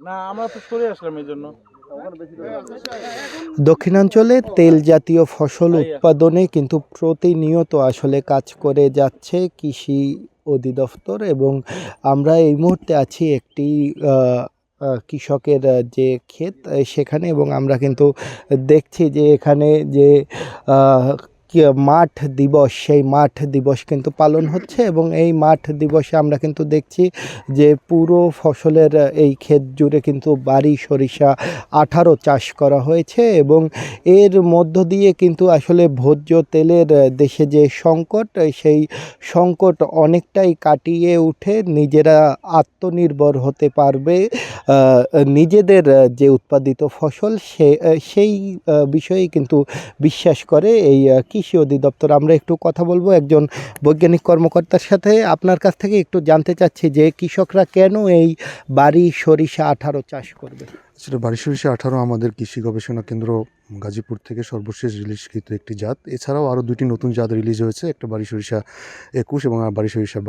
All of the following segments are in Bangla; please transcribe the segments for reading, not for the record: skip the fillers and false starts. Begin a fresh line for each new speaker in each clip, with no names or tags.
না আমরা তো সরে আসলাম এই জন্য।
দক্ষিণাঞ্চলে তেল জাতীয় ফসল উৎপাদনে কিন্তু প্রতিনিয়ত আসলে কাজ করে যাচ্ছে কৃষি অধিদপ্তর, এবং আমরা এই মুহূর্তে আছি একটি কৃষকের যে ক্ষেত সেখানে, এবং আমরা কিন্তু দেখছি যে এখানে যে মাঠ দিবস, সেই মাঠ দিবস কিন্তু পালন হচ্ছে, এবং এই মাঠ দিবসে আমরা কিন্তু দেখছি যে পুরো ফসলের এই ক্ষেত জুড়ে কিন্তু বাড়ি সরিষা 18 চাষ করা হয়েছে, এবং এর মধ্য দিয়ে কিন্তু আসলে ভোজ্য তেলের দেশে যে সংকট, সেই সংকট অনেকটাই কাটিয়ে উঠে নিজেরা আত্মনির্ভর হতে পারবে। নিজেদের যে উৎপাদিত ফসল সেই বিষয়েই কিন্তু বিশ্বাস করে এই কৃষি অধিদপ্তর। আমরা একটু কথা বলবো একজন বৈজ্ঞানিক কর্মকর্তার সাথে। আপনার কাছ থেকে একটু জানতে চাচ্ছি যে কৃষকরা কেন এই বাড়ি সরিষা 18 চাষ করবে।
সেটা বাড়ি সরিষা 18 আমাদের কৃষি গবেষণা কেন্দ্র গাজীপুর থেকে সর্বশেষ রিলিজকৃত একটি জাত। এছাড়াও আরও 2টি নতুন জাত রিলিজ হয়েছে, একটা বাড়ি সরিষা 21 এবং বাড়ি সরিষা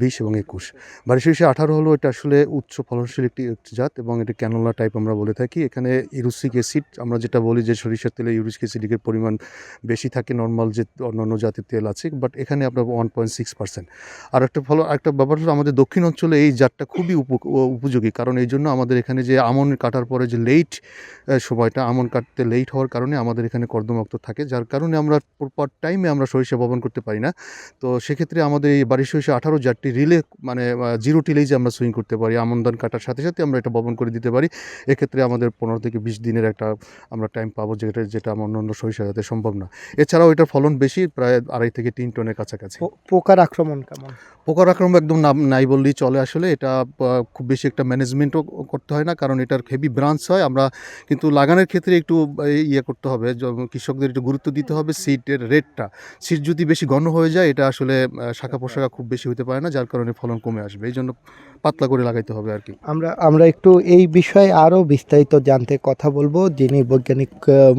20 এবং 21। বাড়ি সরিষা 18 হলো এটা আসলে উচ্চ ফলনশীল একটি জাত, এবং এটা ক্যানোলা টাইপ আমরা বলে থাকি। এখানে ইউরিক অ্যাসিড, আমরা যেটা বলি যে সরিষার তেলে ইউরিক অ্যাসিডের পরিমাণ বেশি থাকে নর্মাল যে অন্যান্য জাতের তেল আছে, বাট এখানে আপনার 1.6%। আর একটা ব্যাপার হলো আমাদের দক্ষিণ অঞ্চলে এই জাতটা খুবই উপযোগী, কারণ এই জন্য আমাদের এখানে যে আমন কাটার পরে যে লেট সময়টা, আমন কাটতে লেট হওয়ার কারণে আমাদের এখানে কর্দমাক্ত থাকে, যার কারণে আমরা প্রপার টাইমে আমরা সরিষা বপন করতে পারি না। তো সেক্ষেত্রে আমাদের এই বাড়ি সরিষা 18 জাতটি রিলে মানে 0 টিলেই যে আমরা সুইং করতে পারি, আমন ধান কাটার সাথে সাথে আমরা এটা বপন করে দিতে পারি। এক্ষেত্রে আমাদের 15 থেকে 20 দিনের একটা আমরা টাইম পাবো, যেটা আমার অন্য সরিষা জাতে সম্ভব না। এছাড়াও এটার ফলন বেশি, প্রায় 2.5 থেকে 3 টনের কাছাকাছি।
পোকার আক্রমণ কেমন?
পোকার আক্রমণ একদম নাই বললেই চলে। আসলে এটা খুব বেশি একটা ম্যানেজমেন্টও করতে হয় না, কারণ এটার হেভি ব্রাঞ্চ হয়। আমরা কিন্তু লাগানোর ক্ষেত্রে একটু করতে হবে, কৃষকদের একটু গুরুত্ব দিতে হবে সিডের রেটটা। সিড যদি বেশি ঘন হয়ে যায়, এটা আসলে শাখা প্রশাখা খুব বেশি হতে পারে না, যার কারণে ফলন কমে আসবে। এই জন্য পাতলা করে লাগাইতে হবে আর কি।
আমরা একটু এই বিষয়ে আরও বিস্তারিত জানতে কথা বলবো যিনি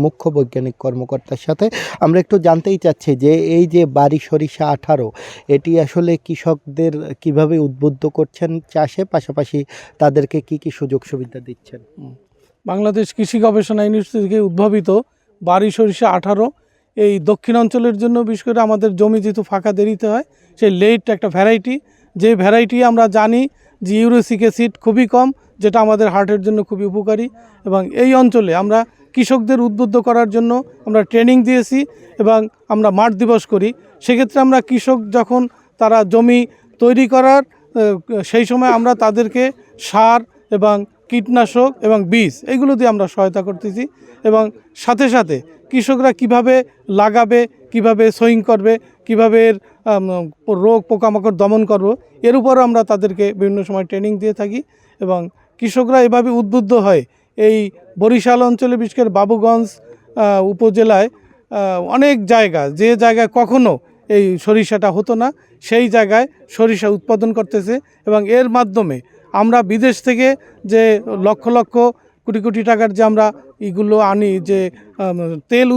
মুখ্য বৈজ্ঞানিক কর্মকর্তার সাথে। আমরা একটু জানতেই চাচ্ছি যে এই যে বাড়ি সরিষা 18, এটি আসলে কৃষকদের কিভাবে উদ্বুদ্ধ করছেন চাষে, পাশাপাশি তাদেরকে কি কি সুযোগ সুবিধা দিচ্ছেন?
বাংলাদেশ কৃষি গবেষণা ইউনিভার্সিটি থেকে উদ্ভাবিত বাড়ি সরিষা 18 এই দক্ষিণ অঞ্চলের জন্য, বিশেষ করে আমাদের জমি যেহেতু ফাঁকা দেরিতে হয়, সেই লেট একটা ভ্যারাইটি, যে ভ্যারাইটি আমরা জানি যে ইউরিক অ্যাসিড খুবই কম, যেটা আমাদের হার্টের জন্য খুবই উপকারী। এবং এই অঞ্চলে আমরা কৃষকদের উদ্বুদ্ধ করার জন্য আমরা ট্রেনিং দিয়েছি এবং আমরা মাঠ দিবস করি। সেক্ষেত্রে আমরা কৃষক যখন তারা জমি তৈরি করার সেই সময় আমরা তাদেরকে সার এবং কীটনাশক এবং বীজ এগুলো দিয়ে আমরা সহায়তা করতেছি, এবং সাথে সাথে কৃষকরা কিভাবে লাগাবে, কিভাবে সোয়িং করবে, কিভাবে এর রোগ পোকামাকড় দমন করব, এর উপরও আমরা তাদেরকে বিভিন্ন সময় ট্রেনিং দিয়ে থাকি। এবং কৃষকরা এভাবে উদ্বুদ্ধ হয় এই বরিশাল অঞ্চলে, বিশেষ করে বাবুগঞ্জ উপজেলায় অনেক জায়গা, যে জায়গায় কখনো এই সরিষাটা হতো না, সেই জায়গায় সরিষা উৎপাদন করতেছে। এবং এর মাধ্যমে আমরা বিদেশ থেকে যে লক্ষ লক্ষ কোটি কোটি টাকার যে আমরা এগুলো আনি, যে তেল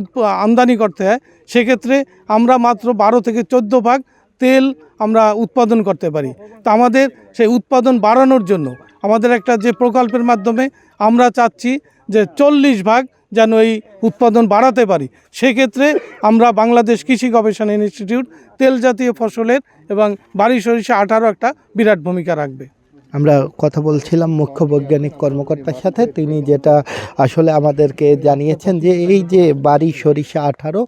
আমদানি করতে হয়, সেক্ষেত্রে আমরা মাত্র 12 থেকে 14 ভাগ তেল আমরা উৎপাদন করতে পারি। তো আমাদের সেই উৎপাদন বাড়ানোর জন্য আমাদের একটা যে প্রকল্পের মাধ্যমে আমরা চাচ্ছি যে 40 ভাগ যেন এই উৎপাদন বাড়াতে পারি। সেক্ষেত্রে আমরা বাংলাদেশ কৃষি গবেষণা ইনস্টিটিউট তেল জাতীয় ফসলের এবং বাড়ি সরিষা 18 একটা বিরাট ভূমিকা রাখবে।
আমরা কথা বলছিলাম মুখ্য বৈজ্ঞানিক কর্মকর্তার সাথে, তিনি যেটা আসলে আমাদেরকে জানিয়েছেন যে এই যে বাড়ি সরিষা 18,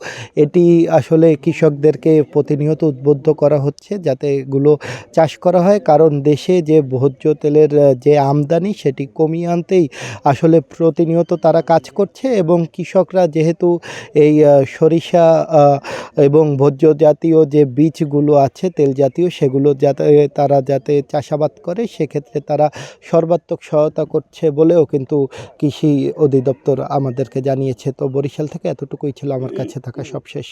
এটি আসলে কৃষকদেরকে প্রতিনিয়ত উদ্বুদ্ধ করা হচ্ছে যাতে এগুলো চাষ করা হয়, কারণ দেশে যে ভোজ্য তেলের যে আমদানি সেটি কমিয়ে আনতেই আসলে প্রতিনিয়ত তারা কাজ করছে। এবং কৃষকরা যেহেতু এই সরিষা এবং ভোজ্য জাতীয় যে বীজগুলো আছে তেল জাতীয়, সেগুলো তারা যাতে চাষাবাদ করে, সেক্ষেত্রে তারা সর্বাত্মক সহায়তা করছে বলেও কিন্তু কৃষি অধিদপ্তর আমাদেরকে জানিয়েছে। তো বরিশাল থেকে এতটুকুই ছিল আমার কাছে থাকা সবশেষ।